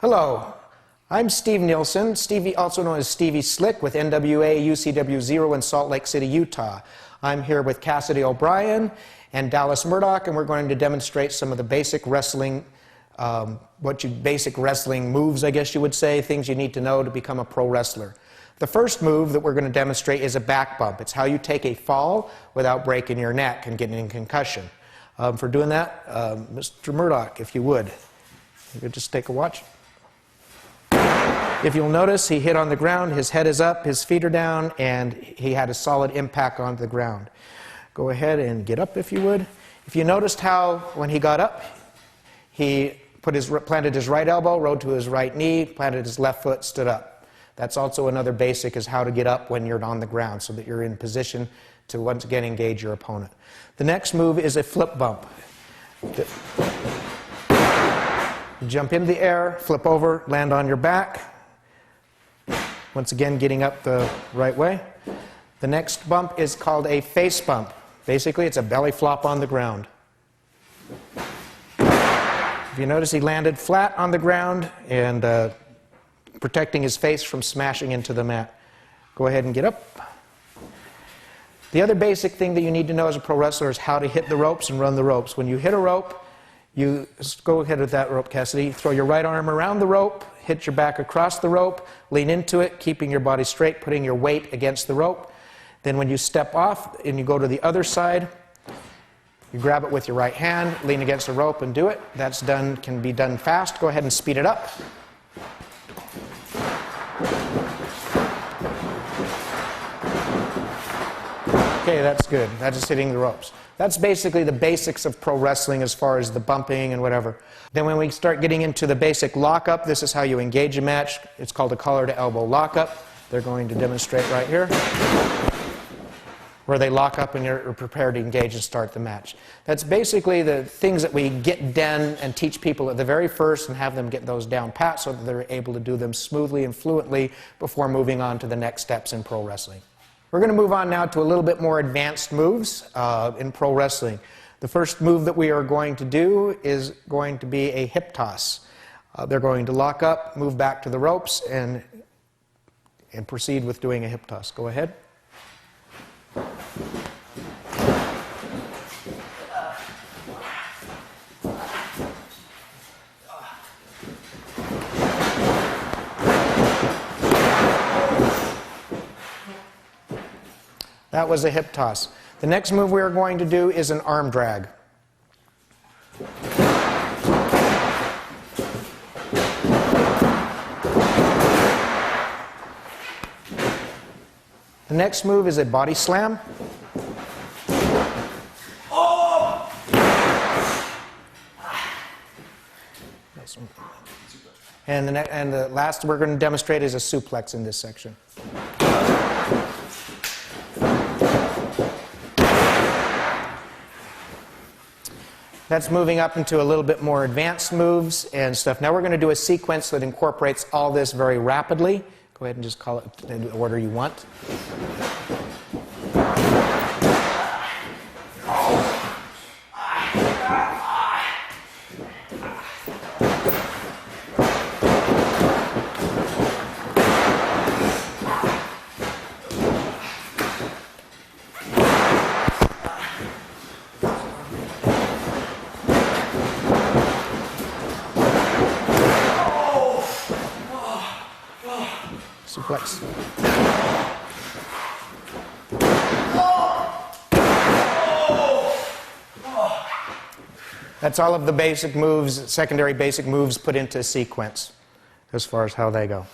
Hello, I'm Steve Nielsen, Stevie, also known as Stevie Slick with NWA UCW 0 in Salt Lake City, Utah. I'm here with Cassidy O'Brien and Dallas Murdoch, and we're going to demonstrate some of the basic wrestling, basic wrestling moves, I guess you would say, things you need to know to become a pro wrestler. The first move that we're going to demonstrate is a back bump. It's how you take a fall without breaking your neck and getting a concussion. For doing that, Mr. Murdoch, if you would, you could just take a watch. If you'll notice, he hit on the ground, his head is up, his feet are down, and he had a solid impact onto the ground. Go ahead and get up if you would. If you noticed how, when he got up, he planted his right elbow, rode to his right knee, planted his left foot, stood up. That's also another basic, is how to get up when you're on the ground so that you're in position to once again engage your opponent. The next move is a flip bump. Jump into the air, flip over, land on your back. Once again, getting up the right way. The next bump is called a face bump. Basically, it's a belly flop on the ground. If you notice, he landed flat on the ground and protecting his face from smashing into the mat. Go ahead and get up. The other basic thing that you need to know as a pro wrestler is how to hit the ropes and run the ropes. When you hit a rope, you go ahead with that rope, Cassidy. Throw your right arm around the rope, hit your back across the rope, lean into it, keeping your body straight, putting your weight against the rope. Then when you step off and you go to the other side, you grab it with your right hand, lean against the rope and do it. That's done, can be done fast. Go ahead and speed it up. Okay, that's good. That's just hitting the ropes. That's basically the basics of pro wrestling as far as the bumping and whatever. Then when we start getting into the basic lockup, this is how you engage a match. It's called a collar to elbow lockup. They're going to demonstrate right here, where they lock up and you're prepared to engage and start the match. That's basically the things that we get done and teach people at the very first and have them get those down pat so that they're able to do them smoothly and fluently before moving on to the next steps in pro wrestling. We're going to move on now to a little bit more advanced moves in pro wrestling. The first move that we are going to do is going to be a hip toss. They're going to lock up, move back to the ropes, and proceed with doing a hip toss. Go ahead. That was a hip toss. The next move we are going to do is an arm drag. The next move is a body slam. Oh! And the last we're going to demonstrate is a suplex in this section. That's moving up into a little bit more advanced moves and stuff. Now we're going to do a sequence that incorporates all this very rapidly. Go ahead and just call it in the order you want. Suplex. That's all of the basic moves, secondary basic moves put into a sequence as far as how they go.